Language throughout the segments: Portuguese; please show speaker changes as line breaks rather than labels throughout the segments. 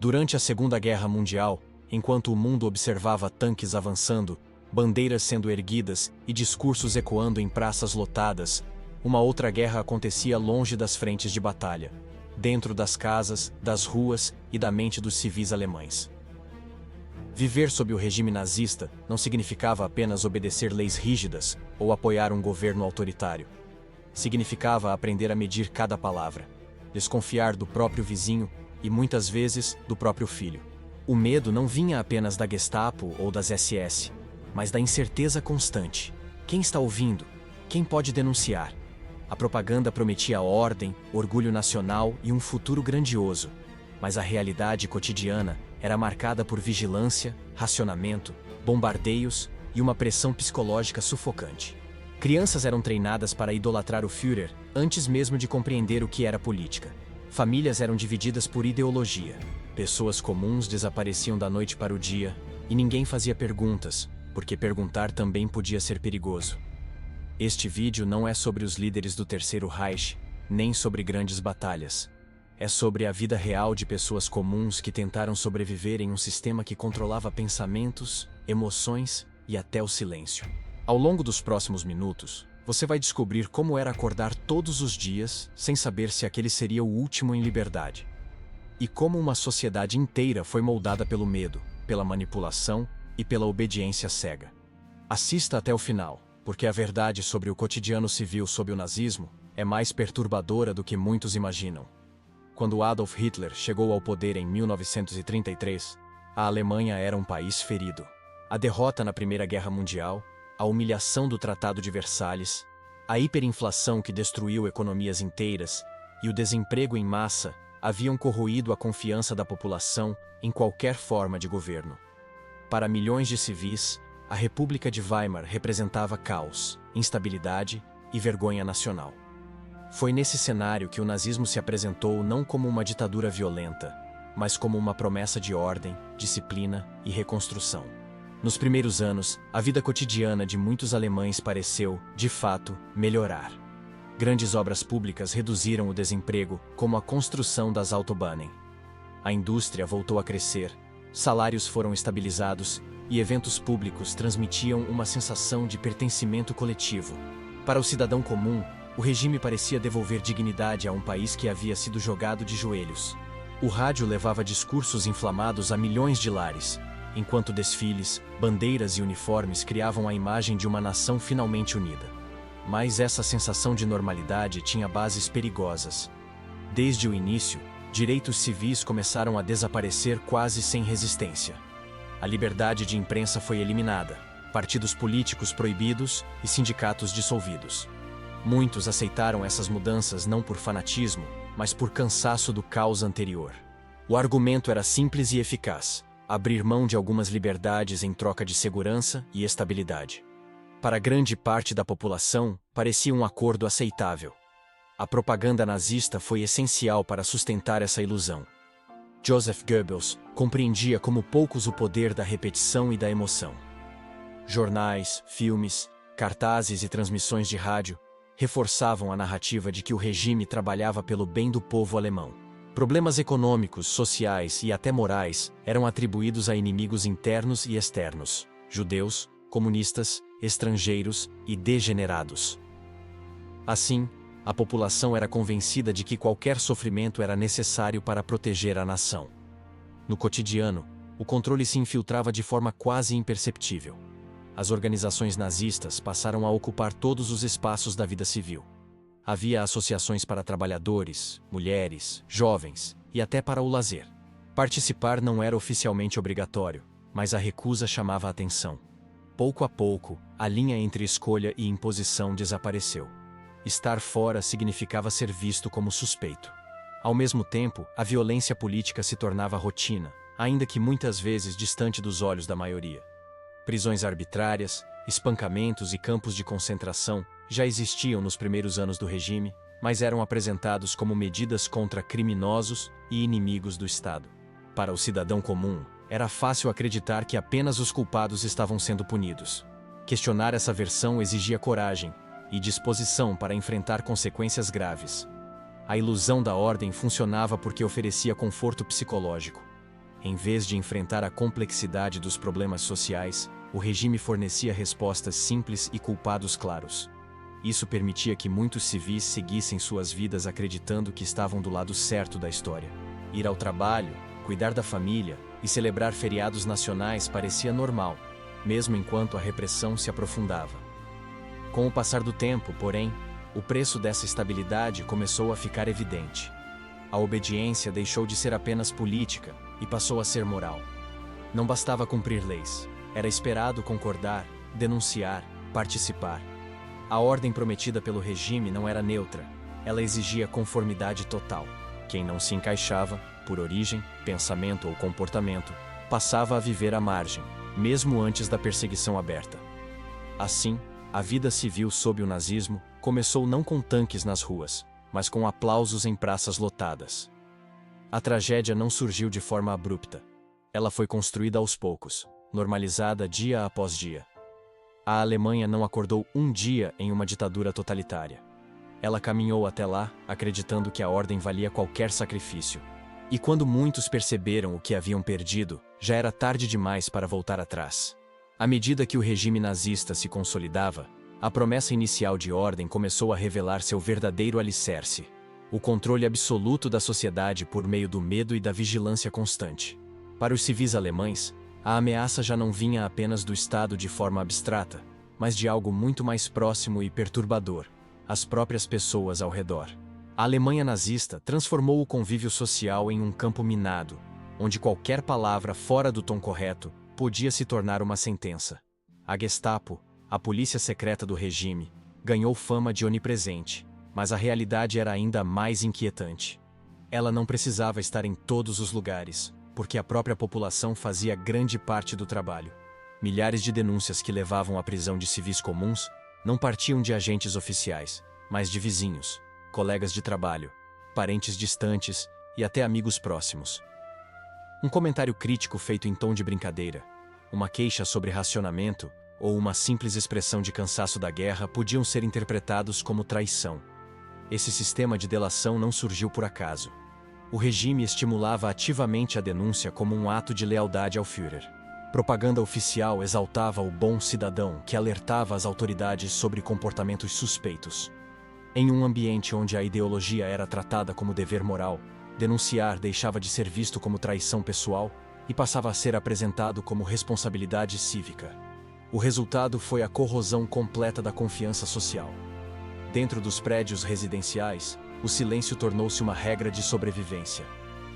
Durante a Segunda Guerra Mundial, enquanto o mundo observava tanques avançando, bandeiras sendo erguidas e discursos ecoando em praças lotadas, uma outra guerra acontecia longe das frentes de batalha, dentro das casas, das ruas e da mente dos civis alemães. Viver sob o regime nazista não significava apenas obedecer leis rígidas ou apoiar um governo autoritário. Significava aprender a medir cada palavra, desconfiar do próprio vizinho e, muitas vezes, do próprio filho. O medo não vinha apenas da Gestapo ou das SS, mas da incerteza constante. Quem está ouvindo? Quem pode denunciar? A propaganda prometia ordem, orgulho nacional e um futuro grandioso, mas a realidade cotidiana era marcada por vigilância, racionamento, bombardeios e uma pressão psicológica sufocante. Crianças eram treinadas para idolatrar o Führer antes mesmo de compreender o que era política. Famílias eram divididas por ideologia. Pessoas comuns desapareciam da noite para o dia e ninguém fazia perguntas, porque perguntar também podia ser perigoso. Este vídeo não é sobre os líderes do Terceiro Reich, nem sobre grandes batalhas. É sobre a vida real de pessoas comuns que tentaram sobreviver em um sistema que controlava pensamentos, emoções e até o silêncio. Ao longo dos próximos minutos, você vai descobrir como era acordar todos os dias sem saber se aquele seria o último em liberdade. E como uma sociedade inteira foi moldada pelo medo, pela manipulação e pela obediência cega. Assista até o final, porque a verdade sobre o cotidiano civil sob o nazismo é mais perturbadora do que muitos imaginam. Quando Adolf Hitler chegou ao poder em 1933, a Alemanha era um país ferido. A derrota na Primeira Guerra Mundial, a humilhação do Tratado de Versalhes, a hiperinflação que destruiu economias inteiras e o desemprego em massa haviam corroído a confiança da população em qualquer forma de governo. Para milhões de civis, a República de Weimar representava caos, instabilidade e vergonha nacional. Foi nesse cenário que o nazismo se apresentou não como uma ditadura violenta, mas como uma promessa de ordem, disciplina e reconstrução. Nos primeiros anos, a vida cotidiana de muitos alemães pareceu, de fato, melhorar. Grandes obras públicas reduziram o desemprego, como a construção das Autobahnen. A indústria voltou a crescer, salários foram estabilizados e eventos públicos transmitiam uma sensação de pertencimento coletivo. Para o cidadão comum, o regime parecia devolver dignidade a um país que havia sido jogado de joelhos. O rádio levava discursos inflamados a milhões de lares, enquanto desfiles, bandeiras e uniformes criavam a imagem de uma nação finalmente unida. Mas essa sensação de normalidade tinha bases perigosas. Desde o início, direitos civis começaram a desaparecer quase sem resistência. A liberdade de imprensa foi eliminada, partidos políticos proibidos e sindicatos dissolvidos. Muitos aceitaram essas mudanças não por fanatismo, mas por cansaço do caos anterior. O argumento era simples e eficaz: abrir mão de algumas liberdades em troca de segurança e estabilidade. Para grande parte da população, parecia um acordo aceitável. A propaganda nazista foi essencial para sustentar essa ilusão. Joseph Goebbels compreendia como poucos o poder da repetição e da emoção. Jornais, filmes, cartazes e transmissões de rádio reforçavam a narrativa de que o regime trabalhava pelo bem do povo alemão. Problemas econômicos, sociais e até morais eram atribuídos a inimigos internos e externos: judeus, comunistas, estrangeiros e degenerados. Assim, a população era convencida de que qualquer sofrimento era necessário para proteger a nação. No cotidiano, o controle se infiltrava de forma quase imperceptível. As organizações nazistas passaram a ocupar todos os espaços da vida civil. Havia associações para trabalhadores, mulheres, jovens e até para o lazer. Participar não era oficialmente obrigatório, mas a recusa chamava a atenção. Pouco a pouco, a linha entre escolha e imposição desapareceu. Estar fora significava ser visto como suspeito. Ao mesmo tempo, a violência política se tornava rotina, ainda que muitas vezes distante dos olhos da maioria. Prisões arbitrárias, espancamentos e campos de concentração já existiam nos primeiros anos do regime, mas eram apresentados como medidas contra criminosos e inimigos do Estado. Para o cidadão comum, era fácil acreditar que apenas os culpados estavam sendo punidos. Questionar essa versão exigia coragem e disposição para enfrentar consequências graves. A ilusão da ordem funcionava porque oferecia conforto psicológico. Em vez de enfrentar a complexidade dos problemas sociais, o regime fornecia respostas simples e culpados claros. Isso permitia que muitos civis seguissem suas vidas acreditando que estavam do lado certo da história. Ir ao trabalho, cuidar da família e celebrar feriados nacionais parecia normal, mesmo enquanto a repressão se aprofundava. Com o passar do tempo, porém, o preço dessa estabilidade começou a ficar evidente. A obediência deixou de ser apenas política e passou a ser moral. Não bastava cumprir leis, era esperado concordar, denunciar, participar. A ordem prometida pelo regime não era neutra, ela exigia conformidade total. Quem não se encaixava, por origem, pensamento ou comportamento, passava a viver à margem, mesmo antes da perseguição aberta. Assim, a vida civil sob o nazismo começou não com tanques nas ruas, mas com aplausos em praças lotadas. A tragédia não surgiu de forma abrupta. Ela foi construída aos poucos, normalizada dia após dia. A Alemanha não acordou um dia em uma ditadura totalitária. Ela caminhou até lá, acreditando que a ordem valia qualquer sacrifício. E quando muitos perceberam o que haviam perdido, já era tarde demais para voltar atrás. À medida que o regime nazista se consolidava, a promessa inicial de ordem começou a revelar seu verdadeiro alicerce: o controle absoluto da sociedade por meio do medo e da vigilância constante. Para os civis alemães, a ameaça já não vinha apenas do Estado de forma abstrata, mas de algo muito mais próximo e perturbador: as próprias pessoas ao redor. A Alemanha nazista transformou o convívio social em um campo minado, onde qualquer palavra fora do tom correto podia se tornar uma sentença. A Gestapo, a polícia secreta do regime, ganhou fama de onipresente, mas a realidade era ainda mais inquietante. Ela não precisava estar em todos os lugares, porque a própria população fazia grande parte do trabalho. Milhares de denúncias que levavam à prisão de civis comuns não partiam de agentes oficiais, mas de vizinhos, colegas de trabalho, parentes distantes e até amigos próximos. Um comentário crítico feito em tom de brincadeira, uma queixa sobre racionamento ou uma simples expressão de cansaço da guerra podiam ser interpretados como traição. Esse sistema de delação não surgiu por acaso. O regime estimulava ativamente a denúncia como um ato de lealdade ao Führer. Propaganda oficial exaltava o bom cidadão que alertava as autoridades sobre comportamentos suspeitos. Em um ambiente onde a ideologia era tratada como dever moral, denunciar deixava de ser visto como traição pessoal e passava a ser apresentado como responsabilidade cívica. O resultado foi a corrosão completa da confiança social. Dentro dos prédios residenciais, o silêncio tornou-se uma regra de sobrevivência.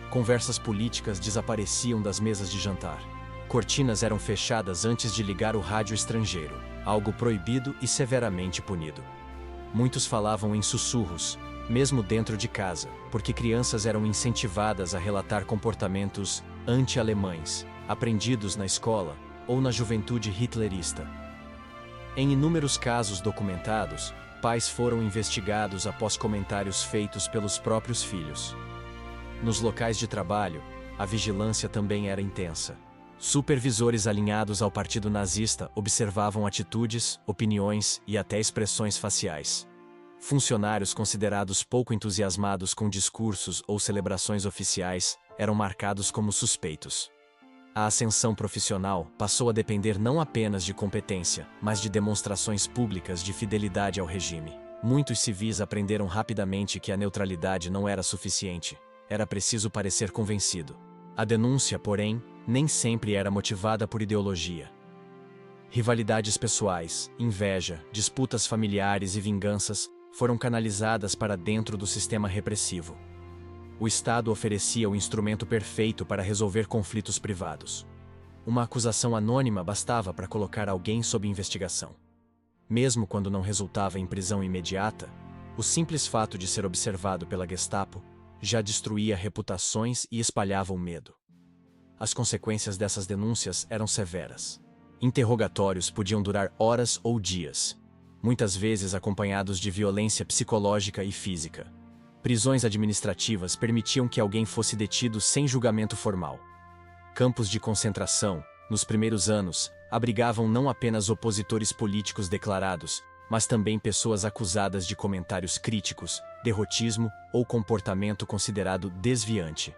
Conversas políticas desapareciam das mesas de jantar. Cortinas eram fechadas antes de ligar o rádio estrangeiro, algo proibido e severamente punido. Muitos falavam em sussurros, mesmo dentro de casa, porque crianças eram incentivadas a relatar comportamentos anti-alemães, aprendidos na escola ou na juventude hitlerista. Em inúmeros casos documentados, pais foram investigados após comentários feitos pelos próprios filhos. Nos locais de trabalho, a vigilância também era intensa. Supervisores alinhados ao partido nazista observavam atitudes, opiniões e até expressões faciais. Funcionários considerados pouco entusiasmados com discursos ou celebrações oficiais eram marcados como suspeitos. A ascensão profissional passou a depender não apenas de competência, mas de demonstrações públicas de fidelidade ao regime. Muitos civis aprenderam rapidamente que a neutralidade não era suficiente, era preciso parecer convencido. A denúncia, porém, nem sempre era motivada por ideologia. Rivalidades pessoais, inveja, disputas familiares e vinganças foram canalizadas para dentro do sistema repressivo. O Estado oferecia o instrumento perfeito para resolver conflitos privados. Uma acusação anônima bastava para colocar alguém sob investigação. Mesmo quando não resultava em prisão imediata, o simples fato de ser observado pela Gestapo já destruía reputações e espalhava o medo. As consequências dessas denúncias eram severas. Interrogatórios podiam durar horas ou dias, muitas vezes acompanhados de violência psicológica e física. Prisões administrativas permitiam que alguém fosse detido sem julgamento formal. Campos de concentração, nos primeiros anos, abrigavam não apenas opositores políticos declarados, mas também pessoas acusadas de comentários críticos, derrotismo ou comportamento considerado desviante.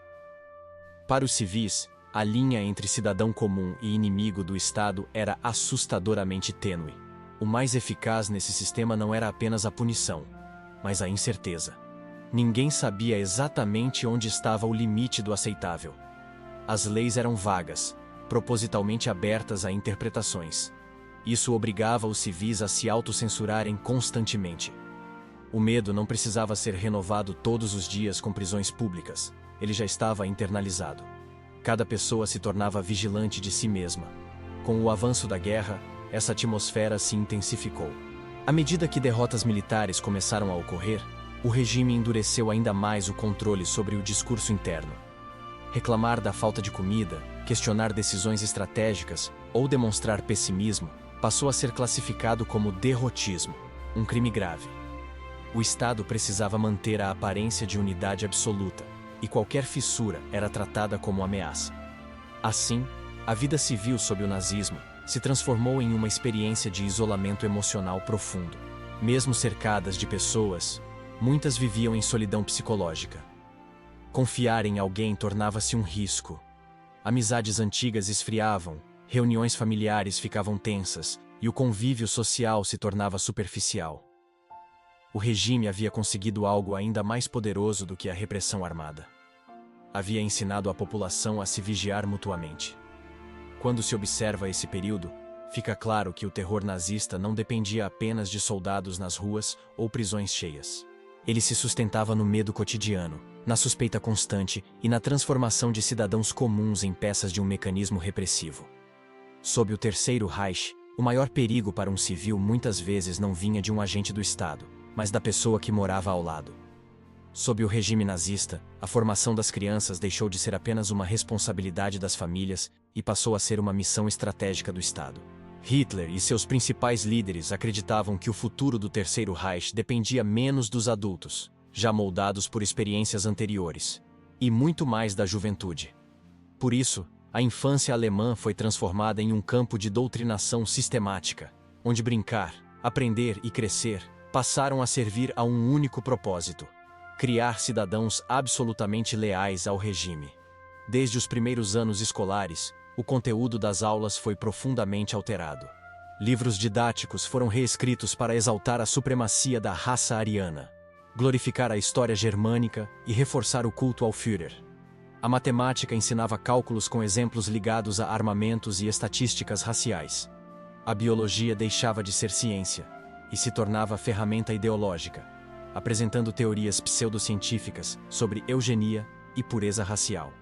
Para os civis, a linha entre cidadão comum e inimigo do Estado era assustadoramente tênue. O mais eficaz nesse sistema não era apenas a punição, mas a incerteza. Ninguém sabia exatamente onde estava o limite do aceitável. As leis eram vagas, propositalmente abertas a interpretações. Isso obrigava os civis a se autocensurarem constantemente. O medo não precisava ser renovado todos os dias com prisões públicas, ele já estava internalizado. Cada pessoa se tornava vigilante de si mesma. Com o avanço da guerra, essa atmosfera se intensificou. À medida que derrotas militares começaram a ocorrer, o regime endureceu ainda mais o controle sobre o discurso interno. Reclamar da falta de comida, questionar decisões estratégicas ou demonstrar pessimismo passou a ser classificado como derrotismo, um crime grave. O Estado precisava manter a aparência de unidade absoluta, e qualquer fissura era tratada como ameaça. Assim, a vida civil sob o nazismo se transformou em uma experiência de isolamento emocional profundo. Mesmo cercadas de pessoas, muitas viviam em solidão psicológica. Confiar em alguém tornava-se um risco. Amizades antigas esfriavam, reuniões familiares ficavam tensas e o convívio social se tornava superficial. O regime havia conseguido algo ainda mais poderoso do que a repressão armada. Havia ensinado a população a se vigiar mutuamente. Quando se observa esse período, fica claro que o terror nazista não dependia apenas de soldados nas ruas ou prisões cheias. Ele se sustentava no medo cotidiano, na suspeita constante e na transformação de cidadãos comuns em peças de um mecanismo repressivo. Sob o Terceiro Reich, o maior perigo para um civil muitas vezes não vinha de um agente do Estado, mas da pessoa que morava ao lado. Sob o regime nazista, a formação das crianças deixou de ser apenas uma responsabilidade das famílias e passou a ser uma missão estratégica do Estado. Hitler e seus principais líderes acreditavam que o futuro do Terceiro Reich dependia menos dos adultos, já moldados por experiências anteriores, e muito mais da juventude. Por isso, a infância alemã foi transformada em um campo de doutrinação sistemática, onde brincar, aprender e crescer passaram a servir a um único propósito: criar cidadãos absolutamente leais ao regime. Desde os primeiros anos escolares, o conteúdo das aulas foi profundamente alterado. Livros didáticos foram reescritos para exaltar a supremacia da raça ariana, glorificar a história germânica e reforçar o culto ao Führer. A matemática ensinava cálculos com exemplos ligados a armamentos e estatísticas raciais. A biologia deixava de ser ciência e se tornava ferramenta ideológica, apresentando teorias pseudocientíficas sobre eugenia e pureza racial.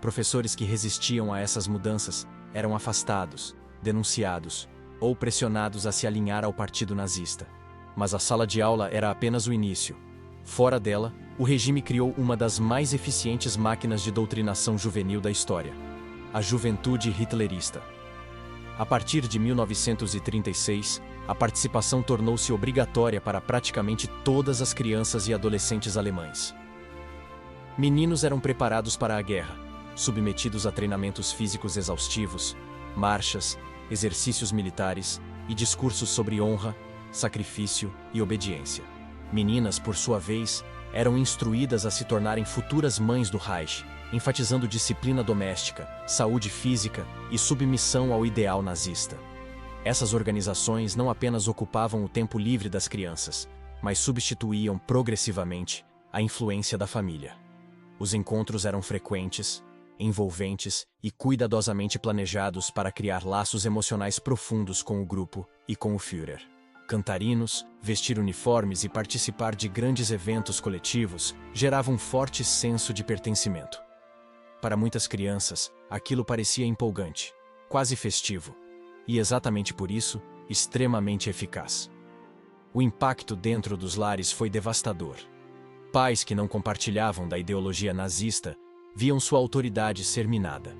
Professores que resistiam a essas mudanças eram afastados, denunciados ou pressionados a se alinhar ao partido nazista. Mas a sala de aula era apenas o início. Fora dela, o regime criou uma das mais eficientes máquinas de doutrinação juvenil da história: a juventude hitlerista. A partir de 1936, a participação tornou-se obrigatória para praticamente todas as crianças e adolescentes alemães. Meninos eram preparados para a guerra, submetidos a treinamentos físicos exaustivos, marchas, exercícios militares e discursos sobre honra, sacrifício e obediência. Meninas, por sua vez, eram instruídas a se tornarem futuras mães do Reich, enfatizando disciplina doméstica, saúde física e submissão ao ideal nazista. Essas organizações não apenas ocupavam o tempo livre das crianças, mas substituíam progressivamente a influência da família. Os encontros eram frequentes, envolventes e cuidadosamente planejados para criar laços emocionais profundos com o grupo e com o Führer. Cantarinos, vestir uniformes e participar de grandes eventos coletivos geravam um forte senso de pertencimento. Para muitas crianças, aquilo parecia empolgante, quase festivo, e exatamente por isso, extremamente eficaz. O impacto dentro dos lares foi devastador. Pais que não compartilhavam da ideologia nazista viam sua autoridade ser minada.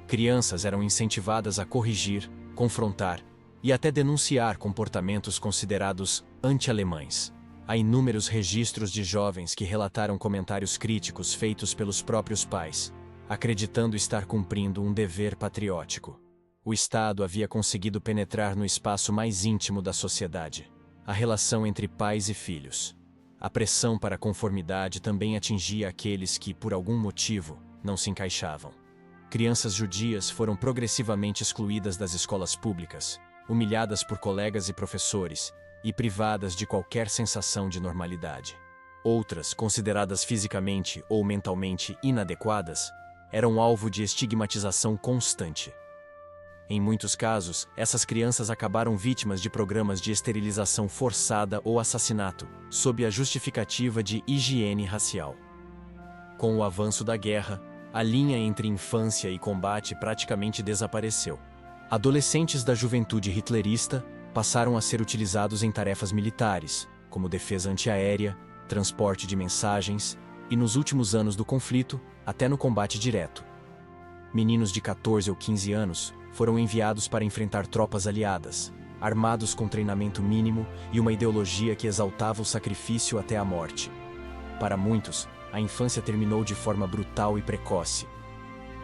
Crianças eram incentivadas a corrigir, confrontar e até denunciar comportamentos considerados anti-alemães. Há inúmeros registros de jovens que relataram comentários críticos feitos pelos próprios pais, acreditando estar cumprindo um dever patriótico. O Estado havia conseguido penetrar no espaço mais íntimo da sociedade, a relação entre pais e filhos. A pressão para a conformidade também atingia aqueles que, por algum motivo, não se encaixavam. crianças judias foram progressivamente excluídas das escolas públicas, humilhadas por colegas e professores, e privadas de qualquer sensação de normalidade. Outras, consideradas fisicamente ou mentalmente inadequadas, eram alvo de estigmatização constante. Em muitos casos, essas crianças acabaram vítimas de programas de esterilização forçada ou assassinato, sob a justificativa de higiene racial. Com o avanço da guerra, a linha entre infância e combate praticamente desapareceu. Adolescentes da juventude hitlerista passaram a ser utilizados em tarefas militares, como defesa antiaérea, transporte de mensagens e, nos últimos anos do conflito, até no combate direto. Meninos de 14 ou 15 anos foram enviados para enfrentar tropas aliadas, armados com treinamento mínimo e uma ideologia que exaltava o sacrifício até a morte. Para muitos, a infância terminou de forma brutal e precoce.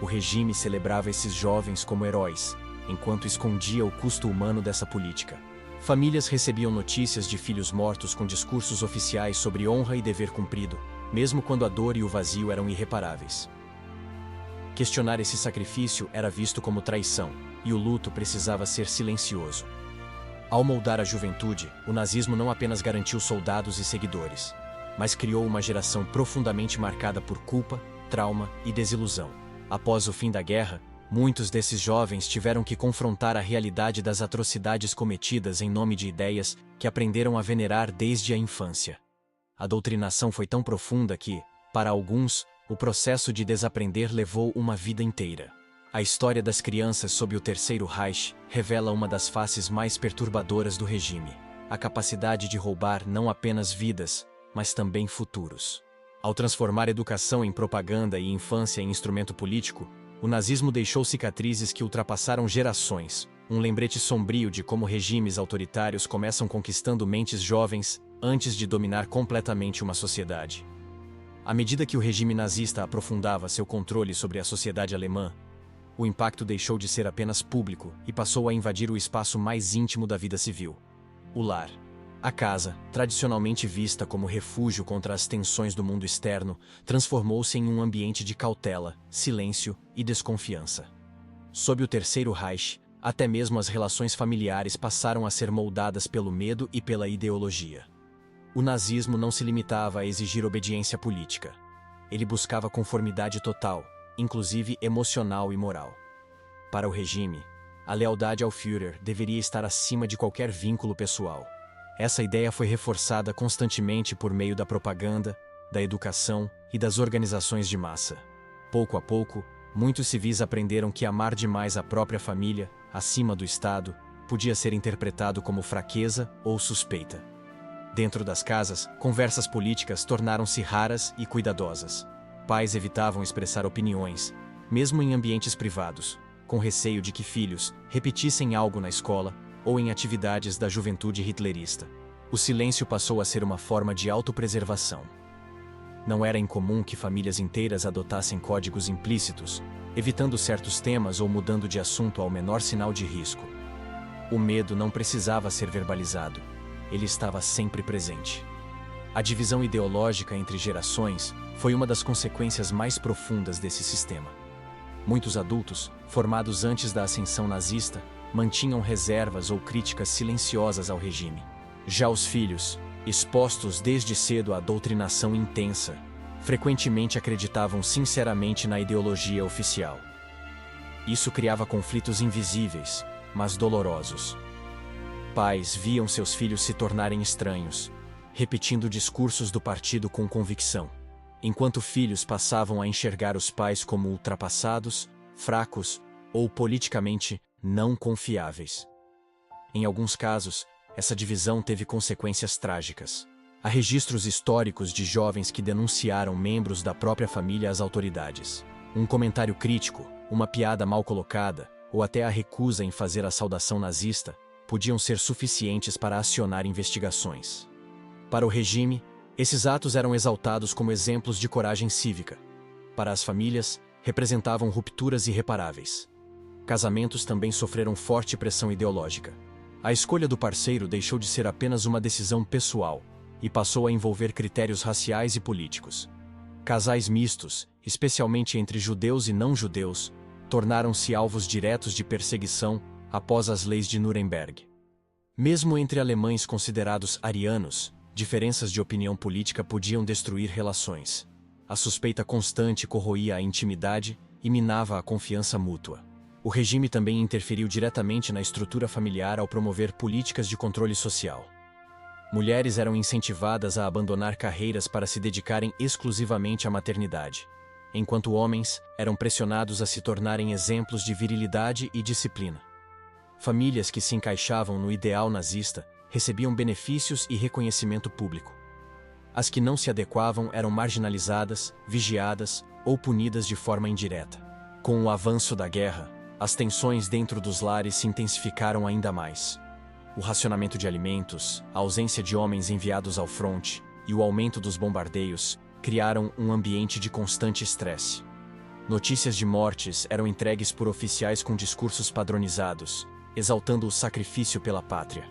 O regime celebrava esses jovens como heróis, enquanto escondia o custo humano dessa política. Famílias recebiam notícias de filhos mortos com discursos oficiais sobre honra e dever cumprido, mesmo quando a dor e o vazio eram irreparáveis. Questionar esse sacrifício era visto como traição, e o luto precisava ser silencioso. Ao moldar a juventude, o nazismo não apenas garantiu soldados e seguidores, mas criou uma geração profundamente marcada por culpa, trauma e desilusão. Após o fim da guerra, muitos desses jovens tiveram que confrontar a realidade das atrocidades cometidas em nome de ideias que aprenderam a venerar desde a infância. A doutrinação foi tão profunda que, para alguns, o processo de desaprender levou uma vida inteira. A história das crianças sob o Terceiro Reich revela uma das faces mais perturbadoras do regime: a capacidade de roubar não apenas vidas, mas também futuros. Ao transformar educação em propaganda e infância em instrumento político, o nazismo deixou cicatrizes que ultrapassaram gerações, um lembrete sombrio de como regimes autoritários começam conquistando mentes jovens antes de dominar completamente uma sociedade. À medida que o regime nazista aprofundava seu controle sobre a sociedade alemã, o impacto deixou de ser apenas público e passou a invadir o espaço mais íntimo da vida civil: o lar. A casa, tradicionalmente vista como refúgio contra as tensões do mundo externo, transformou-se em um ambiente de cautela, silêncio e desconfiança. Sob o Terceiro Reich, até mesmo as relações familiares passaram a ser moldadas pelo medo e pela ideologia. O nazismo não se limitava a exigir obediência política. Ele buscava conformidade total, inclusive emocional e moral. Para o regime, a lealdade ao Führer deveria estar acima de qualquer vínculo pessoal. Essa ideia foi reforçada constantemente por meio da propaganda, da educação e das organizações de massa. Pouco a pouco, muitos civis aprenderam que amar demais a própria família, acima do Estado, podia ser interpretado como fraqueza ou suspeita. Dentro das casas, conversas políticas tornaram-se raras e cuidadosas. Pais evitavam expressar opiniões, mesmo em ambientes privados, com receio de que filhos repetissem algo na escola ou em atividades da juventude hitlerista. O silêncio passou a ser uma forma de autopreservação. Não era incomum que famílias inteiras adotassem códigos implícitos, evitando certos temas ou mudando de assunto ao menor sinal de risco. O medo não precisava ser verbalizado, ele estava sempre presente. A divisão ideológica entre gerações foi uma das consequências mais profundas desse sistema. Muitos adultos, formados antes da ascensão nazista, mantinham reservas ou críticas silenciosas ao regime. Já os filhos, expostos desde cedo à doutrinação intensa, frequentemente acreditavam sinceramente na ideologia oficial. Isso criava conflitos invisíveis, mas dolorosos. Pais viam seus filhos se tornarem estranhos, repetindo discursos do partido com convicção, enquanto filhos passavam a enxergar os pais como ultrapassados, fracos ou politicamente não confiáveis. Em alguns casos, essa divisão teve consequências trágicas. Há registros históricos de jovens que denunciaram membros da própria família às autoridades. Um comentário crítico, uma piada mal colocada, ou até a recusa em fazer a saudação nazista, podiam ser suficientes para acionar investigações. Para o regime, esses atos eram exaltados como exemplos de coragem cívica. Para as famílias, representavam rupturas irreparáveis. Casamentos também sofreram forte pressão ideológica. A escolha do parceiro deixou de ser apenas uma decisão pessoal e passou a envolver critérios raciais e políticos. Casais mistos, especialmente entre judeus e não-judeus, tornaram-se alvos diretos de perseguição após as leis de Nuremberg. Mesmo entre alemães considerados arianos, diferenças de opinião política podiam destruir relações. A suspeita constante corroía a intimidade e minava a confiança mútua. O regime também interferiu diretamente na estrutura familiar ao promover políticas de controle social. Mulheres eram incentivadas a abandonar carreiras para se dedicarem exclusivamente à maternidade, enquanto homens eram pressionados a se tornarem exemplos de virilidade e disciplina. Famílias que se encaixavam no ideal nazista recebiam benefícios e reconhecimento público. As que não se adequavam eram marginalizadas, vigiadas ou punidas de forma indireta. Com o avanço da guerra, as tensões dentro dos lares se intensificaram ainda mais. O racionamento de alimentos, a ausência de homens enviados ao fronte e o aumento dos bombardeios criaram um ambiente de constante estresse. Notícias de mortes eram entregues por oficiais com discursos padronizados, exaltando o sacrifício pela pátria.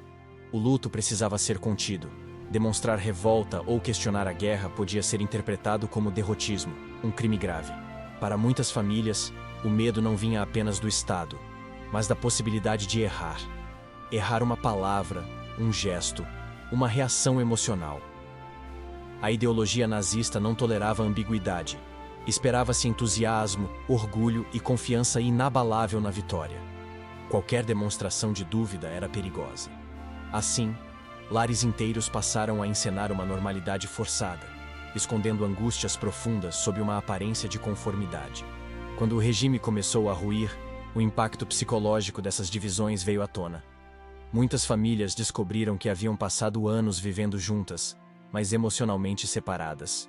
O luto precisava ser contido. Demonstrar revolta ou questionar a guerra podia ser interpretado como derrotismo, um crime grave. Para muitas famílias, o medo não vinha apenas do Estado, mas da possibilidade de errar. Errar uma palavra, um gesto, uma reação emocional. A ideologia nazista não tolerava ambiguidade. Esperava-se entusiasmo, orgulho e confiança inabalável na vitória. Qualquer demonstração de dúvida era perigosa. Assim, lares inteiros passaram a encenar uma normalidade forçada, escondendo angústias profundas sob uma aparência de conformidade. Quando o regime começou a ruir, o impacto psicológico dessas divisões veio à tona. Muitas famílias descobriram que haviam passado anos vivendo juntas, mas emocionalmente separadas.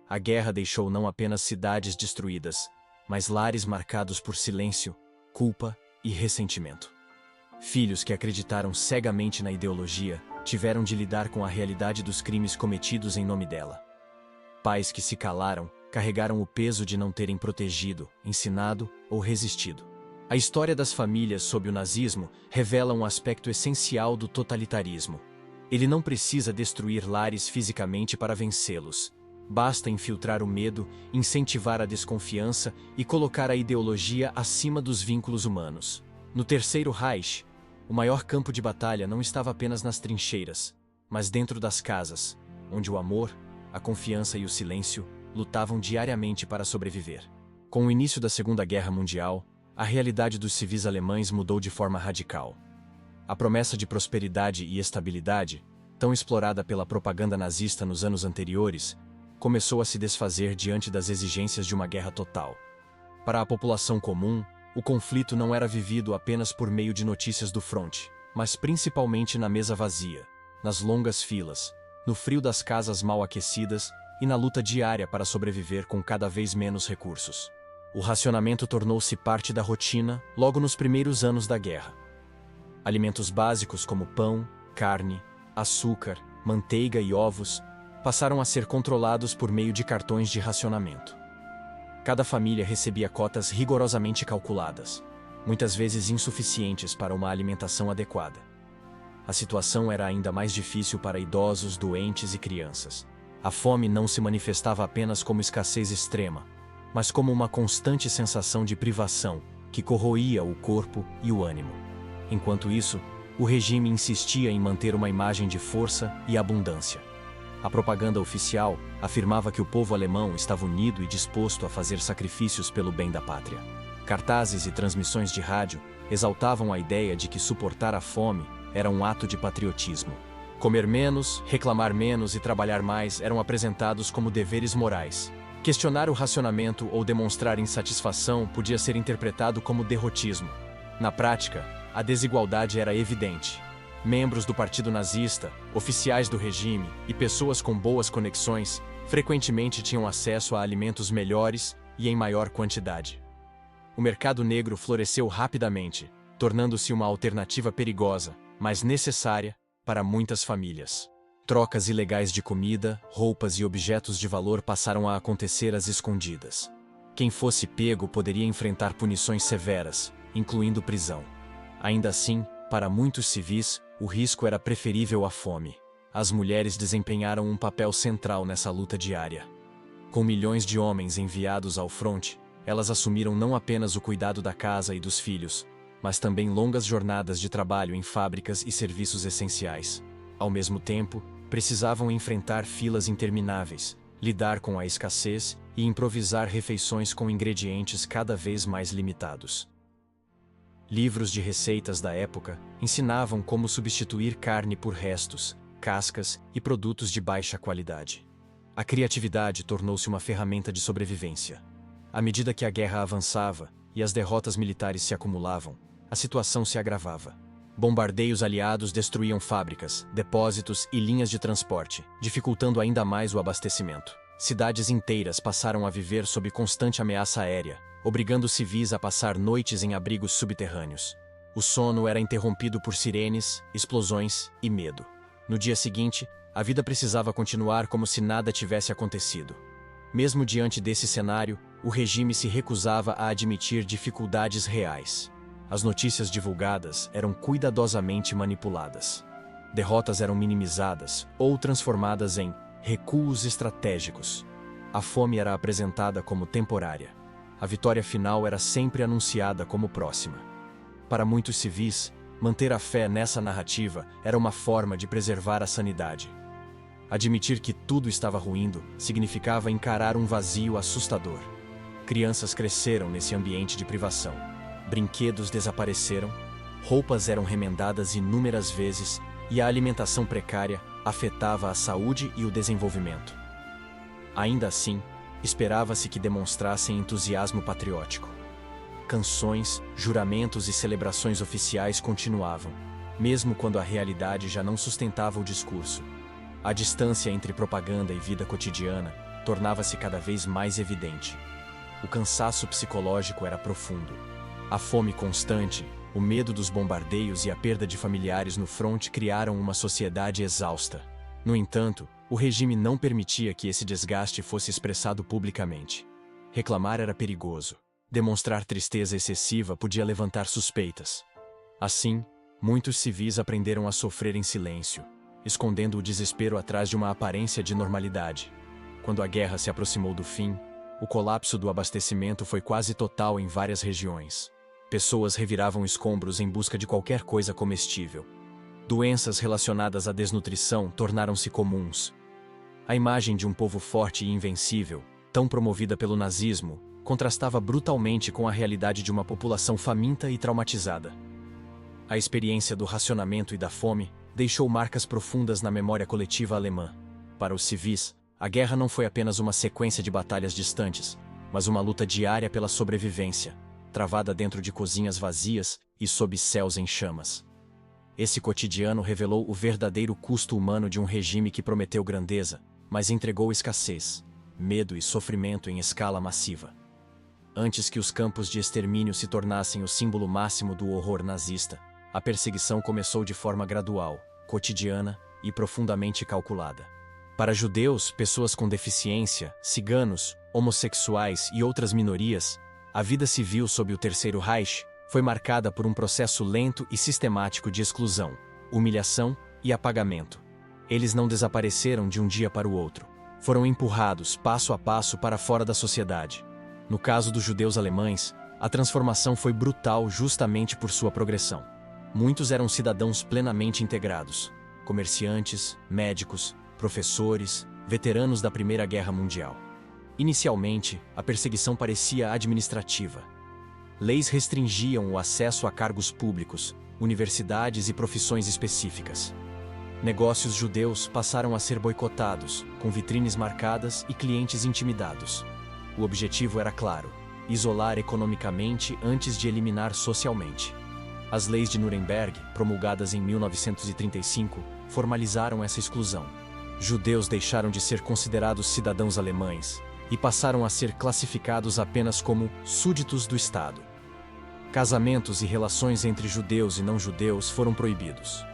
A guerra deixou não apenas cidades destruídas, mas lares marcados por silêncio, culpa e ressentimento. Filhos que acreditaram cegamente na ideologia tiveram de lidar com a realidade dos crimes cometidos em nome dela. Pais que se calaram carregaram o peso de não terem protegido, ensinado ou resistido. A história das famílias sob o nazismo revela um aspecto essencial do totalitarismo. Ele não precisa destruir lares fisicamente para vencê-los. Basta infiltrar o medo, incentivar a desconfiança e colocar a ideologia acima dos vínculos humanos. No Terceiro Reich, o maior campo de batalha não estava apenas nas trincheiras, mas dentro das casas, onde o amor, a confiança e o silêncio lutavam diariamente para sobreviver. Com o início da Segunda Guerra Mundial, a realidade dos civis alemães mudou de forma radical. A promessa de prosperidade e estabilidade, tão explorada pela propaganda nazista nos anos anteriores, começou a se desfazer diante das exigências de uma guerra total. Para a população comum, o conflito não era vivido apenas por meio de notícias do fronte, mas principalmente na mesa vazia, nas longas filas, no frio das casas mal aquecidas e na luta diária para sobreviver com cada vez menos recursos. O racionamento tornou-se parte da rotina logo nos primeiros anos da guerra. Alimentos básicos como pão, carne, açúcar, manteiga e ovos passaram a ser controlados por meio de cartões de racionamento. Cada família recebia cotas rigorosamente calculadas, muitas vezes insuficientes para uma alimentação adequada. A situação era ainda mais difícil para idosos, doentes e crianças. A fome não se manifestava apenas como escassez extrema, mas como uma constante sensação de privação que corroía o corpo e o ânimo. Enquanto isso, o regime insistia em manter uma imagem de força e abundância. A propaganda oficial afirmava que o povo alemão estava unido e disposto a fazer sacrifícios pelo bem da pátria. Cartazes e transmissões de rádio exaltavam a ideia de que suportar a fome era um ato de patriotismo. Comer menos, reclamar menos e trabalhar mais eram apresentados como deveres morais. Questionar o racionamento ou demonstrar insatisfação podia ser interpretado como derrotismo. Na prática, a desigualdade era evidente. Membros do Partido Nazista, oficiais do regime e pessoas com boas conexões frequentemente tinham acesso a alimentos melhores e em maior quantidade. O mercado negro floresceu rapidamente, tornando-se uma alternativa perigosa, mas necessária, para muitas famílias. Trocas ilegais de comida, roupas e objetos de valor passaram a acontecer às escondidas. Quem fosse pego poderia enfrentar punições severas, incluindo prisão. Ainda assim, para muitos civis, o risco era preferível à fome. As mulheres desempenharam um papel central nessa luta diária. Com milhões de homens enviados ao fronte, Elas assumiram não apenas o cuidado da casa e dos filhos, mas também longas jornadas de trabalho em fábricas e serviços essenciais. Ao mesmo tempo, precisavam enfrentar filas intermináveis, lidar com a escassez e improvisar refeições com ingredientes cada vez mais limitados. Livros de receitas da época ensinavam como substituir carne por restos, cascas e produtos de baixa qualidade. A criatividade tornou-se uma ferramenta de sobrevivência. À medida que a guerra avançava e as derrotas militares se acumulavam, a situação se agravava. Bombardeios aliados destruíam fábricas, depósitos e linhas de transporte, dificultando ainda mais o abastecimento. Cidades inteiras passaram a viver sob constante ameaça aérea, obrigando civis a passar noites em abrigos subterrâneos. O sono era interrompido por sirenes, explosões e medo. No dia seguinte, a vida precisava continuar como se nada tivesse acontecido. Mesmo diante desse cenário, o regime se recusava a admitir dificuldades reais. As notícias divulgadas eram cuidadosamente manipuladas. Derrotas eram minimizadas ou transformadas em recuos estratégicos. A fome era apresentada como temporária. A vitória final era sempre anunciada como próxima. Para muitos civis, manter a fé nessa narrativa era uma forma de preservar a sanidade. Admitir que tudo estava ruindo significava encarar um vazio assustador. Crianças cresceram nesse ambiente de privação. Brinquedos desapareceram, roupas eram remendadas inúmeras vezes e a alimentação precária afetava a saúde e o desenvolvimento. Ainda assim, esperava-se que demonstrassem entusiasmo patriótico. Canções, juramentos e celebrações oficiais continuavam, mesmo quando a realidade já não sustentava o discurso. A distância entre propaganda e vida cotidiana tornava-se cada vez mais evidente. O cansaço psicológico era profundo. A fome constante, o medo dos bombardeios e a perda de familiares no fronte criaram uma sociedade exausta. No entanto, o regime não permitia que esse desgaste fosse expressado publicamente. Reclamar era perigoso. Demonstrar tristeza excessiva podia levantar suspeitas. Assim, muitos civis aprenderam a sofrer em silêncio, escondendo o desespero atrás de uma aparência de normalidade. Quando a guerra se aproximou do fim, o colapso do abastecimento foi quase total em várias regiões. Pessoas reviravam escombros em busca de qualquer coisa comestível. Doenças relacionadas à desnutrição tornaram-se comuns. A imagem de um povo forte e invencível, tão promovida pelo nazismo, contrastava brutalmente com a realidade de uma população faminta e traumatizada. A experiência do racionamento e da fome deixou marcas profundas na memória coletiva alemã. Para os civis, a guerra não foi apenas uma sequência de batalhas distantes, mas uma luta diária pela sobrevivência, travada dentro de cozinhas vazias e sob céus em chamas. Esse cotidiano revelou o verdadeiro custo humano de um regime que prometeu grandeza, mas entregou escassez, medo e sofrimento em escala massiva. Antes que os campos de extermínio se tornassem o símbolo máximo do horror nazista, a perseguição começou de forma gradual, cotidiana e profundamente calculada. Para judeus, pessoas com deficiência, ciganos, homossexuais e outras minorias, a vida civil sob o Terceiro Reich foi marcada por um processo lento e sistemático de exclusão, humilhação e apagamento. Eles não desapareceram de um dia para o outro. Foram empurrados, passo a passo, para fora da sociedade. No caso dos judeus alemães, a transformação foi brutal justamente por sua progressão. Muitos eram cidadãos plenamente integrados, comerciantes, médicos, professores, veteranos da Primeira Guerra Mundial. Inicialmente, a perseguição parecia administrativa. Leis restringiam o acesso a cargos públicos, universidades e profissões específicas. Negócios judeus passaram a ser boicotados, com vitrines marcadas e clientes intimidados. O objetivo era claro: isolar economicamente antes de eliminar socialmente. As leis de Nuremberg, promulgadas em 1935, formalizaram essa exclusão. Judeus deixaram de ser considerados cidadãos alemães e passaram a ser classificados apenas como súditos do Estado. Casamentos e relações entre judeus e não-judeus foram proibidos.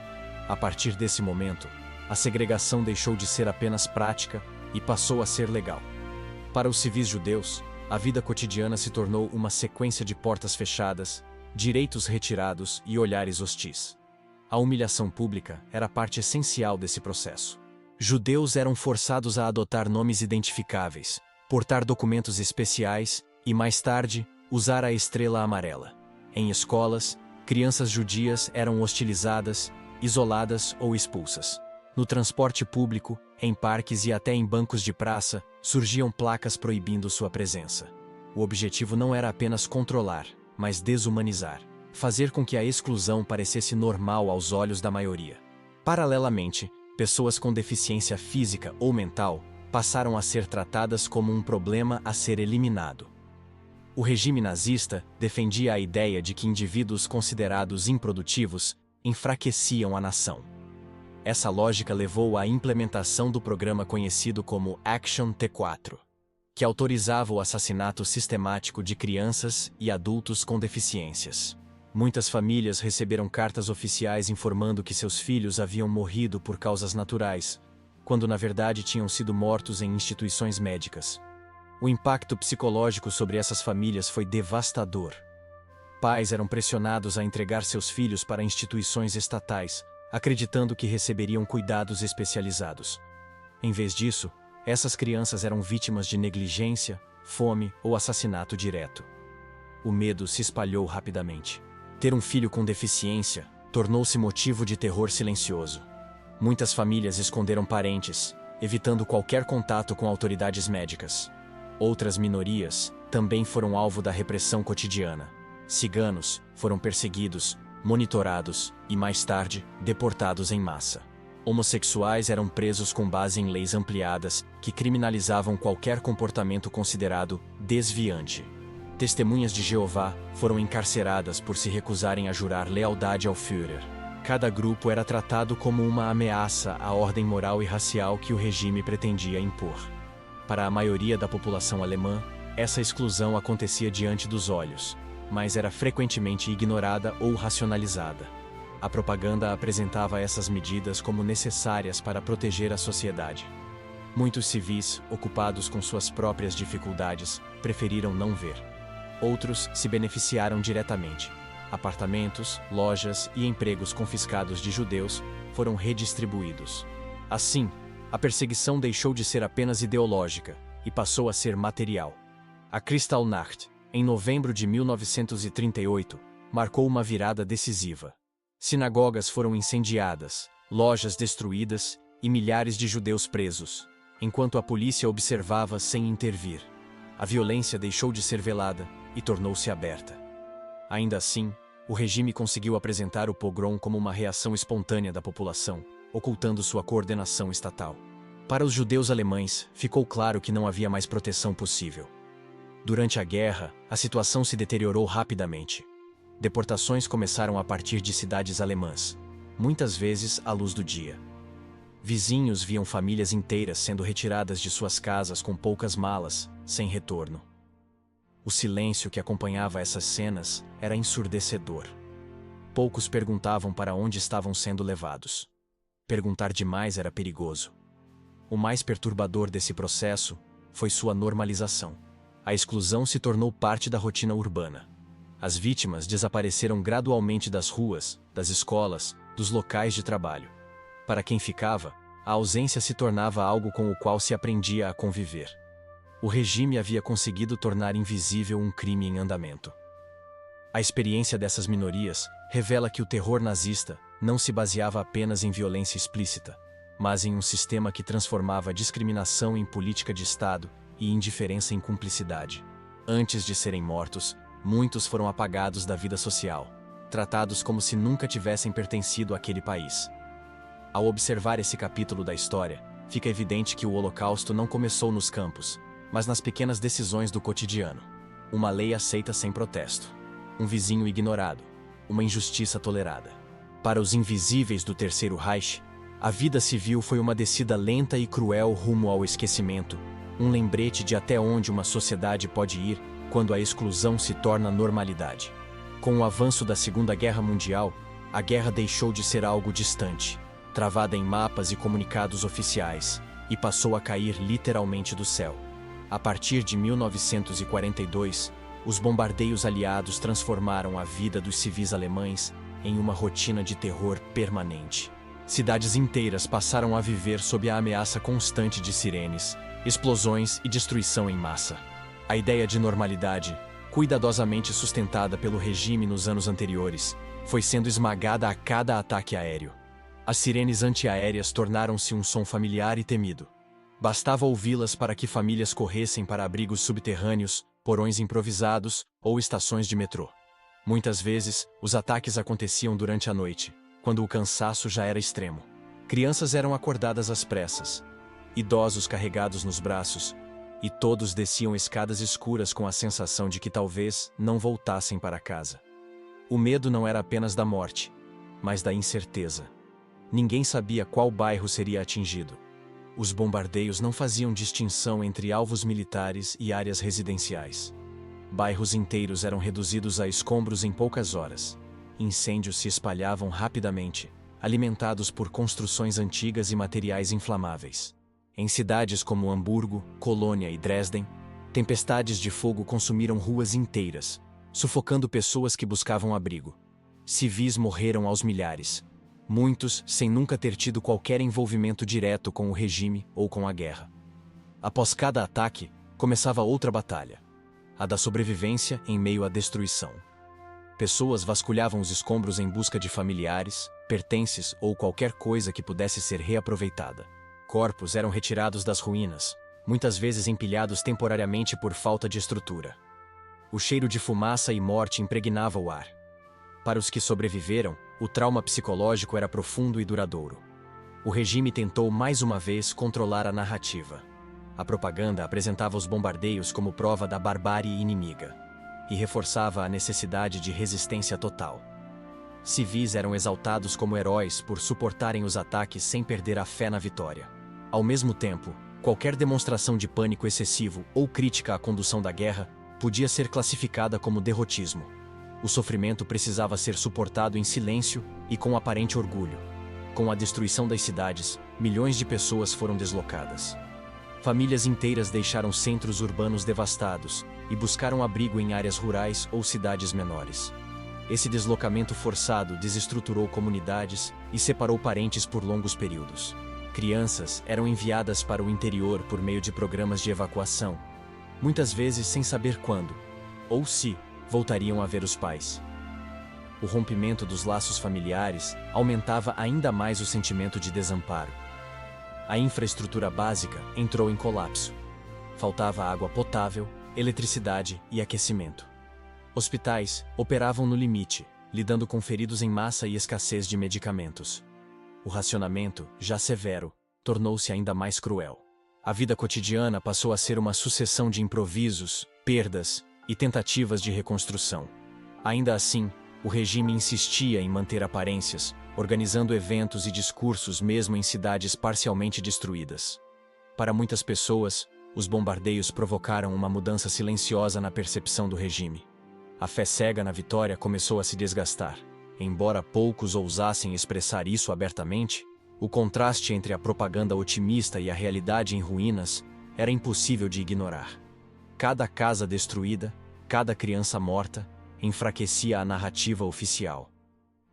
A partir desse momento, a segregação deixou de ser apenas prática e passou a ser legal. Para os civis judeus, a vida cotidiana se tornou uma sequência de portas fechadas, direitos retirados e olhares hostis. A humilhação pública era parte essencial desse processo. Judeus eram forçados a adotar nomes identificáveis, portar documentos especiais E mais tarde, usar a estrela amarela. Em escolas, crianças judias eram hostilizadas, isoladas ou expulsas. No transporte público, em parques e até em bancos de praça, surgiam placas proibindo sua presença. O objetivo não era apenas controlar, mas desumanizar, fazer com que a exclusão parecesse normal aos olhos da maioria. Paralelamente, pessoas com deficiência física ou mental passaram a ser tratadas como um problema a ser eliminado. O regime nazista defendia a ideia de que indivíduos considerados improdutivos enfraqueciam a nação. Essa lógica levou à implementação do programa conhecido como Action T4, que autorizava o assassinato sistemático de crianças e adultos com deficiências. Muitas famílias receberam cartas oficiais informando que seus filhos haviam morrido por causas naturais, quando na verdade tinham sido mortos em instituições médicas. O impacto psicológico sobre essas famílias foi devastador. Pais eram pressionados a entregar seus filhos para instituições estatais, acreditando que receberiam cuidados especializados. Em vez disso, essas crianças eram vítimas de negligência, fome ou assassinato direto. O medo se espalhou rapidamente. Ter um filho com deficiência tornou-se motivo de terror silencioso. Muitas famílias esconderam parentes, evitando qualquer contato com autoridades médicas. Outras minorias também foram alvo da repressão cotidiana. Ciganos foram perseguidos, monitorados e, mais tarde, deportados em massa. Homossexuais eram presos com base em leis ampliadas que criminalizavam qualquer comportamento considerado desviante. Testemunhas de Jeová foram encarceradas por se recusarem a jurar lealdade ao Führer. Cada grupo era tratado como uma ameaça à ordem moral e racial que o regime pretendia impor. Para a maioria da população alemã, essa exclusão acontecia diante dos olhos, mas era frequentemente ignorada ou racionalizada. A propaganda apresentava essas medidas como necessárias para proteger a sociedade. Muitos civis, ocupados com suas próprias dificuldades, preferiram não ver. Outros se beneficiaram diretamente. Apartamentos, lojas e empregos confiscados de judeus foram redistribuídos. Assim, a perseguição deixou de ser apenas ideológica e passou a ser material. A Kristallnacht, em novembro de 1938, marcou uma virada decisiva. Sinagogas foram incendiadas, lojas destruídas e milhares de judeus presos, enquanto a polícia observava sem intervir. A violência deixou de ser velada e tornou-se aberta. Ainda assim, o regime conseguiu apresentar o pogrom como uma reação espontânea da população, ocultando sua coordenação estatal. Para os judeus alemães, ficou claro que não havia mais proteção possível. Durante a guerra, a situação se deteriorou rapidamente. Deportações começaram a partir de cidades alemãs, muitas vezes à luz do dia. Vizinhos viam famílias inteiras sendo retiradas de suas casas com poucas malas, sem retorno. O silêncio que acompanhava essas cenas era ensurdecedor. Poucos perguntavam para onde estavam sendo levados. Perguntar demais era perigoso. O mais perturbador desse processo foi sua normalização. A exclusão se tornou parte da rotina urbana. As vítimas desapareceram gradualmente das ruas, das escolas, dos locais de trabalho. Para quem ficava, a ausência se tornava algo com o qual se aprendia a conviver. O regime havia conseguido tornar invisível um crime em andamento. A experiência dessas minorias revela que o terror nazista não se baseava apenas em violência explícita, mas em um sistema que transformava discriminação em política de Estado e indiferença em cumplicidade. Antes de serem mortos, muitos foram apagados da vida social, tratados como se nunca tivessem pertencido àquele país. Ao observar esse capítulo da história, fica evidente que o Holocausto não começou nos campos, mas nas pequenas decisões do cotidiano. Uma lei aceita sem protesto, um vizinho ignorado, uma injustiça tolerada. Para os invisíveis do Terceiro Reich, a vida civil foi uma descida lenta e cruel rumo ao esquecimento, um lembrete de até onde uma sociedade pode ir quando a exclusão se torna normalidade. Com o avanço da Segunda Guerra Mundial, a guerra deixou de ser algo distante, travada em mapas e comunicados oficiais, e passou a cair literalmente do céu. A partir de 1942, os bombardeios aliados transformaram a vida dos civis alemães em uma rotina de terror permanente. Cidades inteiras passaram a viver sob a ameaça constante de sirenes, explosões e destruição em massa. A ideia de normalidade, cuidadosamente sustentada pelo regime nos anos anteriores, foi sendo esmagada a cada ataque aéreo. As sirenes antiaéreas tornaram-se um som familiar e temido. Bastava ouvi-las para que famílias corressem para abrigos subterrâneos, porões improvisados ou estações de metrô. Muitas vezes, os ataques aconteciam durante a noite, quando o cansaço já era extremo. Crianças eram acordadas às pressas, idosos carregados nos braços, e todos desciam escadas escuras com a sensação de que talvez não voltassem para casa. O medo não era apenas da morte, mas da incerteza. Ninguém sabia qual bairro seria atingido. Os bombardeios não faziam distinção entre alvos militares e áreas residenciais. Bairros inteiros eram reduzidos a escombros em poucas horas. Incêndios se espalhavam rapidamente, alimentados por construções antigas e materiais inflamáveis. Em cidades como Hamburgo, Colônia e Dresden, tempestades de fogo consumiram ruas inteiras, sufocando pessoas que buscavam abrigo. Civis morreram aos milhares, muitos sem nunca ter tido qualquer envolvimento direto com o regime ou com a guerra. Após cada ataque, começava outra batalha, a da sobrevivência em meio à destruição. Pessoas vasculhavam os escombros em busca de familiares, pertences ou qualquer coisa que pudesse ser reaproveitada. Corpos eram retirados das ruínas, muitas vezes empilhados temporariamente por falta de estrutura. O cheiro de fumaça e morte impregnava o ar. Para os que sobreviveram, o trauma psicológico era profundo e duradouro. O regime tentou mais uma vez controlar a narrativa. A propaganda apresentava os bombardeios como prova da barbárie inimiga e reforçava a necessidade de resistência total. Civis eram exaltados como heróis por suportarem os ataques sem perder a fé na vitória. Ao mesmo tempo, qualquer demonstração de pânico excessivo ou crítica à condução da guerra podia ser classificada como derrotismo. O sofrimento precisava ser suportado em silêncio e com aparente orgulho. Com a destruição das cidades, milhões de pessoas foram deslocadas. Famílias inteiras deixaram centros urbanos devastados e buscaram abrigo em áreas rurais ou cidades menores. Esse deslocamento forçado desestruturou comunidades e separou parentes por longos períodos. Crianças eram enviadas para o interior por meio de programas de evacuação, muitas vezes sem saber quando, ou se, voltariam a ver os pais. O rompimento dos laços familiares aumentava ainda mais o sentimento de desamparo. A infraestrutura básica entrou em colapso. Faltava água potável, eletricidade e aquecimento. Hospitais operavam no limite, lidando com feridos em massa e escassez de medicamentos. O racionamento, já severo, tornou-se ainda mais cruel. A vida cotidiana passou a ser uma sucessão de improvisos, perdas e tentativas de reconstrução. Ainda assim, o regime insistia em manter aparências, organizando eventos e discursos mesmo em cidades parcialmente destruídas. Para muitas pessoas, os bombardeios provocaram uma mudança silenciosa na percepção do regime. A fé cega na vitória começou a se desgastar. Embora poucos ousassem expressar isso abertamente, o contraste entre a propaganda otimista e a realidade em ruínas era impossível de ignorar. Cada casa destruída, cada criança morta, enfraquecia a narrativa oficial.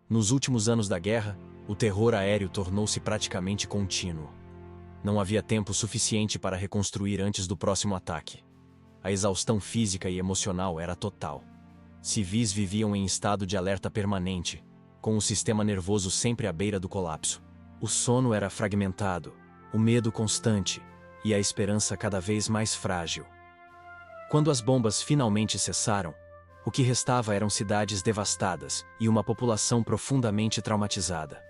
Nos últimos anos da guerra, o terror aéreo tornou-se praticamente contínuo. Não havia tempo suficiente para reconstruir antes do próximo ataque. A exaustão física e emocional era total. Civis viviam em estado de alerta permanente, com o sistema nervoso sempre à beira do colapso. O sono era fragmentado, o medo constante e a esperança cada vez mais frágil. Quando as bombas finalmente cessaram, o que restava eram cidades devastadas e uma população profundamente traumatizada.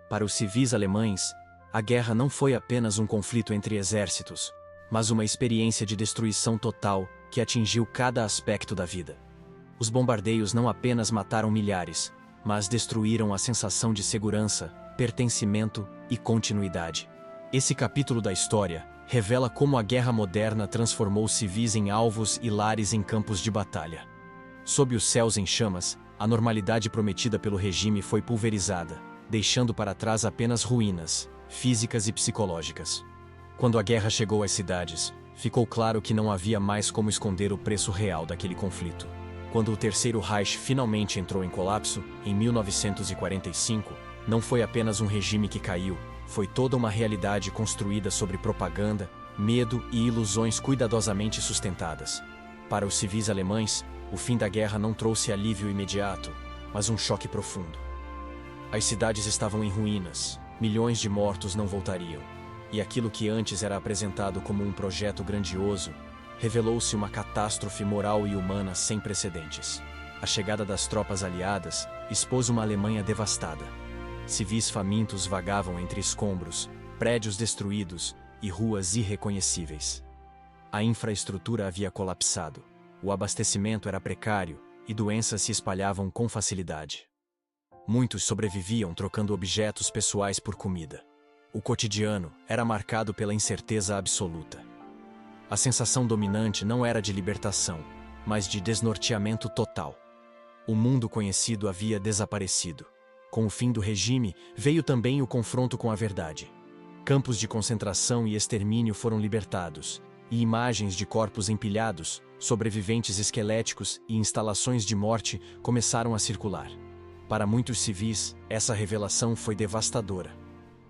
Para os civis alemães, a guerra não foi apenas um conflito entre exércitos, mas uma experiência de destruição total que atingiu cada aspecto da vida. Os bombardeios não apenas mataram milhares, mas destruíram a sensação de segurança, pertencimento e continuidade. Esse capítulo da história revela como a guerra moderna transformou civis em alvos e lares em campos de batalha. Sob os céus em chamas, a normalidade prometida pelo regime foi pulverizada, deixando para trás apenas ruínas, físicas e psicológicas. Quando a guerra chegou às cidades, ficou claro que não havia mais como esconder o preço real daquele conflito. Quando o Terceiro Reich finalmente entrou em colapso, em 1945, não foi apenas um regime que caiu, foi toda uma realidade construída sobre propaganda, medo e ilusões cuidadosamente sustentadas. Para os civis alemães, o fim da guerra não trouxe alívio imediato, mas um choque profundo. As cidades estavam em ruínas, milhões de mortos não voltariam, e aquilo que antes era apresentado como um projeto grandioso, revelou-se uma catástrofe moral e humana sem precedentes. A chegada das tropas aliadas expôs uma Alemanha devastada. Civis famintos vagavam entre escombros, prédios destruídos e ruas irreconhecíveis. A infraestrutura havia colapsado, o abastecimento era precário e doenças se espalhavam com facilidade. Muitos sobreviviam trocando objetos pessoais por comida. O cotidiano era marcado pela incerteza absoluta. A sensação dominante não era de libertação, mas de desnorteamento total. O mundo conhecido havia desaparecido. Com o fim do regime, veio também o confronto com a verdade. Campos de concentração e extermínio foram libertados, e imagens de corpos empilhados, sobreviventes esqueléticos e instalações de morte começaram a circular. Para muitos civis, essa revelação foi devastadora.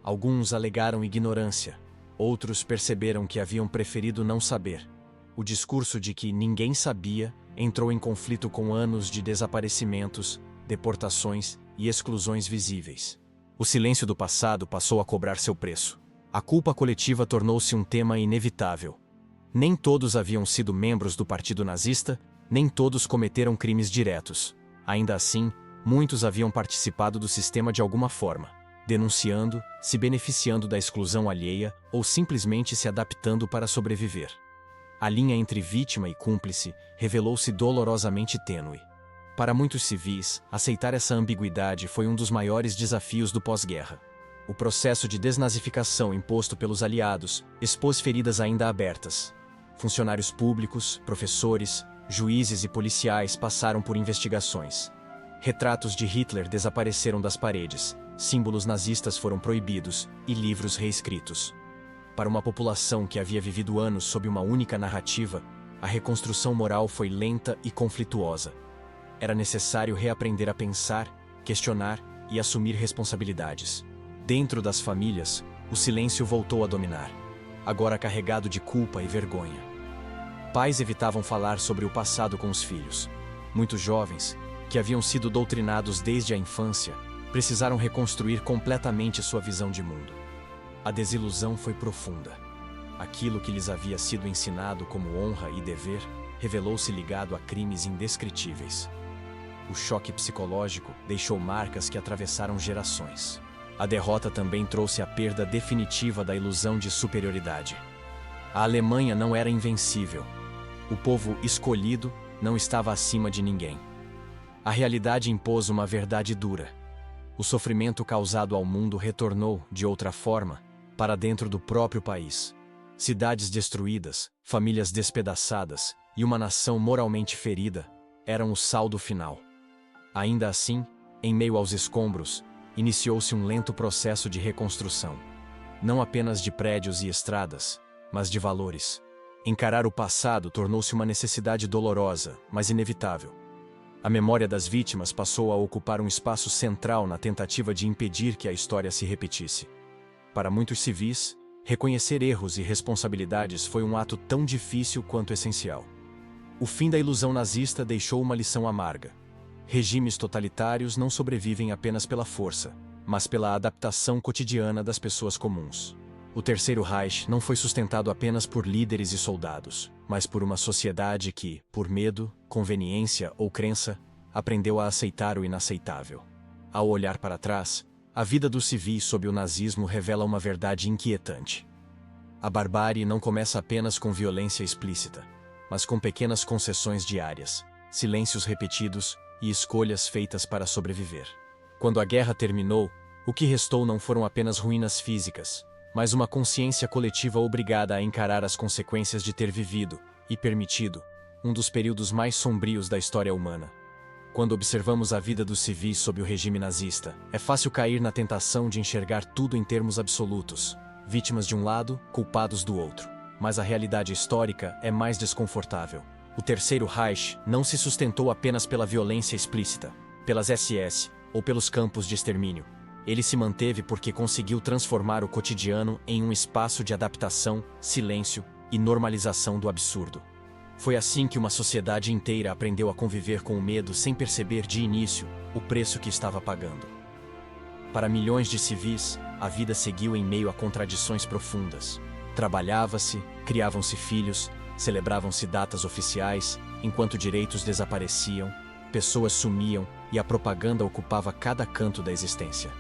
Alguns alegaram ignorância, outros perceberam que haviam preferido não saber. O discurso de que ninguém sabia entrou em conflito com anos de desaparecimentos, deportações e exclusões visíveis. O silêncio do passado passou a cobrar seu preço. A culpa coletiva tornou-se um tema inevitável. Nem todos haviam sido membros do Partido Nazista, nem todos cometeram crimes diretos. Ainda assim, muitos haviam participado do sistema de alguma forma, denunciando, se beneficiando da exclusão alheia ou simplesmente se adaptando para sobreviver. A linha entre vítima e cúmplice revelou-se dolorosamente tênue. Para muitos civis, aceitar essa ambiguidade foi um dos maiores desafios do pós-guerra. O processo de desnazificação imposto pelos aliados expôs feridas ainda abertas. Funcionários públicos, professores, juízes e policiais passaram por investigações. Retratos de Hitler desapareceram das paredes, símbolos nazistas foram proibidos e livros reescritos. Para uma população que havia vivido anos sob uma única narrativa, a reconstrução moral foi lenta e conflituosa. Era necessário reaprender a pensar, questionar e assumir responsabilidades. Dentro das famílias, o silêncio voltou a dominar, agora carregado de culpa e vergonha. Pais evitavam falar sobre o passado com os filhos. Muitos jovens, que haviam sido doutrinados desde a infância, precisaram reconstruir completamente sua visão de mundo. A desilusão foi profunda. Aquilo que lhes havia sido ensinado como honra e dever revelou-se ligado a crimes indescritíveis. O choque psicológico deixou marcas que atravessaram gerações. A derrota também trouxe a perda definitiva da ilusão de superioridade. A Alemanha não era invencível. O povo escolhido não estava acima de ninguém. A realidade impôs uma verdade dura. O sofrimento causado ao mundo retornou, de outra forma, para dentro do próprio país. Cidades destruídas, famílias despedaçadas e uma nação moralmente ferida eram o saldo final. Ainda assim, em meio aos escombros, iniciou-se um lento processo de reconstrução. Não apenas de prédios e estradas, mas de valores. Encarar o passado tornou-se uma necessidade dolorosa, mas inevitável. A memória das vítimas passou a ocupar um espaço central na tentativa de impedir que a história se repetisse. Para muitos civis, reconhecer erros e responsabilidades foi um ato tão difícil quanto essencial. O fim da ilusão nazista deixou uma lição amarga. Regimes totalitários não sobrevivem apenas pela força, mas pela adaptação cotidiana das pessoas comuns. O Terceiro Reich não foi sustentado apenas por líderes e soldados, mas por uma sociedade que, por medo, conveniência ou crença, aprendeu a aceitar o inaceitável. Ao olhar para trás, a vida dos civis sob o nazismo revela uma verdade inquietante. A barbárie não começa apenas com violência explícita, mas com pequenas concessões diárias, silêncios repetidos e escolhas feitas para sobreviver. Quando a guerra terminou, o que restou não foram apenas ruínas físicas, mas uma consciência coletiva obrigada a encarar as consequências de ter vivido e permitido um dos períodos mais sombrios da história humana. Quando observamos a vida dos civis sob o regime nazista, é fácil cair na tentação de enxergar tudo em termos absolutos, vítimas de um lado, culpados do outro. Mas a realidade histórica é mais desconfortável. O Terceiro Reich não se sustentou apenas pela violência explícita, pelas SS ou pelos campos de extermínio. Ele se manteve porque conseguiu transformar o cotidiano em um espaço de adaptação, silêncio e normalização do absurdo. Foi assim que uma sociedade inteira aprendeu a conviver com o medo sem perceber de início o preço que estava pagando. Para milhões de civis, a vida seguiu em meio a contradições profundas. Trabalhava-se, criavam-se filhos, celebravam-se datas oficiais, enquanto direitos desapareciam, pessoas sumiam e a propaganda ocupava cada canto da existência.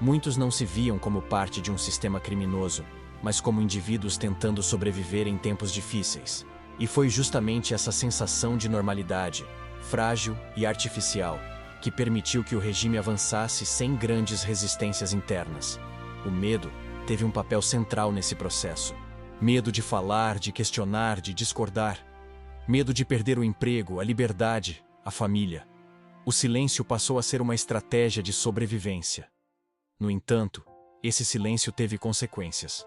Muitos não se viam como parte de um sistema criminoso, mas como indivíduos tentando sobreviver em tempos difíceis. E foi justamente essa sensação de normalidade, frágil e artificial, que permitiu que o regime avançasse sem grandes resistências internas. O medo teve um papel central nesse processo. Medo de falar, de questionar, de discordar. Medo de perder o emprego, a liberdade, a família. O silêncio passou a ser uma estratégia de sobrevivência. No entanto, esse silêncio teve consequências.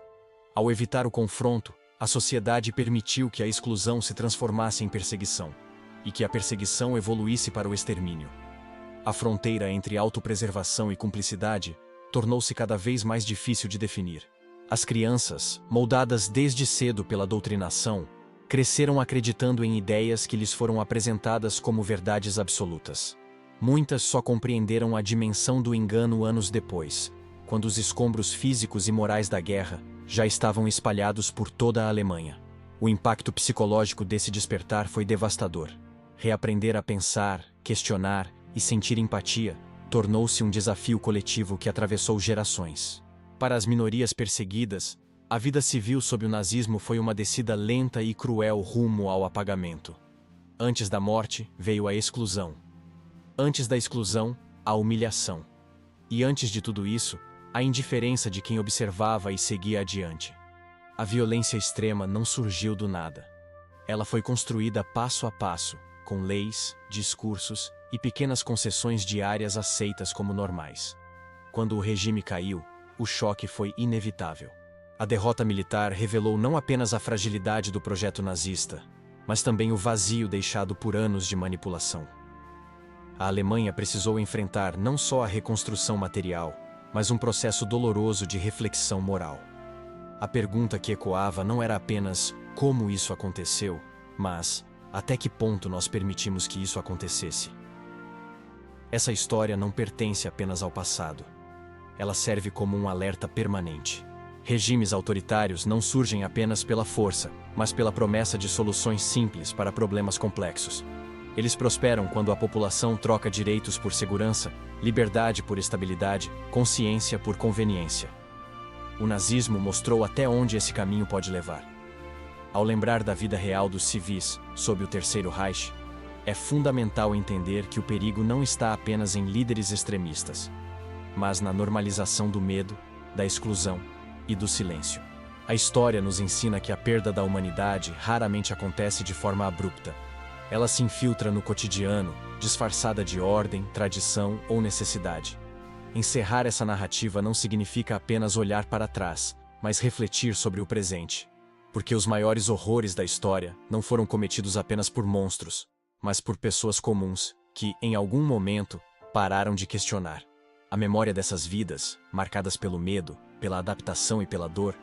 Ao evitar o confronto, a sociedade permitiu que a exclusão se transformasse em perseguição, e que a perseguição evoluísse para o extermínio. A fronteira entre autopreservação e cumplicidade tornou-se cada vez mais difícil de definir. As crianças, moldadas desde cedo pela doutrinação, cresceram acreditando em ideias que lhes foram apresentadas como verdades absolutas. Muitas só compreenderam a dimensão do engano anos depois, quando os escombros físicos e morais da guerra já estavam espalhados por toda a Alemanha. O impacto psicológico desse despertar foi devastador. Reaprender a pensar, questionar e sentir empatia tornou-se um desafio coletivo que atravessou gerações. Para as minorias perseguidas, a vida civil sob o nazismo foi uma descida lenta e cruel rumo ao apagamento. Antes da morte, veio a exclusão. Antes da exclusão, a humilhação. E antes de tudo isso, a indiferença de quem observava e seguia adiante. A violência extrema não surgiu do nada. Ela foi construída passo a passo, com leis, discursos e pequenas concessões diárias aceitas como normais. Quando o regime caiu, o choque foi inevitável. A derrota militar revelou não apenas a fragilidade do projeto nazista, mas também o vazio deixado por anos de manipulação. A Alemanha precisou enfrentar não só a reconstrução material, mas um processo doloroso de reflexão moral. A pergunta que ecoava não era apenas como isso aconteceu, mas até que ponto nós permitimos que isso acontecesse. Essa história não pertence apenas ao passado. Ela serve como um alerta permanente. Regimes autoritários não surgem apenas pela força, mas pela promessa de soluções simples para problemas complexos. Eles prosperam quando a população troca direitos por segurança, liberdade por estabilidade, consciência por conveniência. O nazismo mostrou até onde esse caminho pode levar. Ao lembrar da vida real dos civis sob o Terceiro Reich, é fundamental entender que o perigo não está apenas em líderes extremistas, mas na normalização do medo, da exclusão e do silêncio. A história nos ensina que a perda da humanidade raramente acontece de forma abrupta. Ela se infiltra no cotidiano, disfarçada de ordem, tradição ou necessidade. Encerrar essa narrativa não significa apenas olhar para trás, mas refletir sobre o presente. Porque os maiores horrores da história não foram cometidos apenas por monstros, mas por pessoas comuns que, em algum momento, pararam de questionar. A memória dessas vidas, marcadas pelo medo, pela adaptação e pela dor,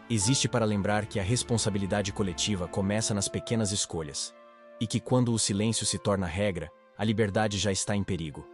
existe para lembrar que a responsabilidade coletiva começa nas pequenas escolhas. E que quando o silêncio se torna regra, a liberdade já está em perigo.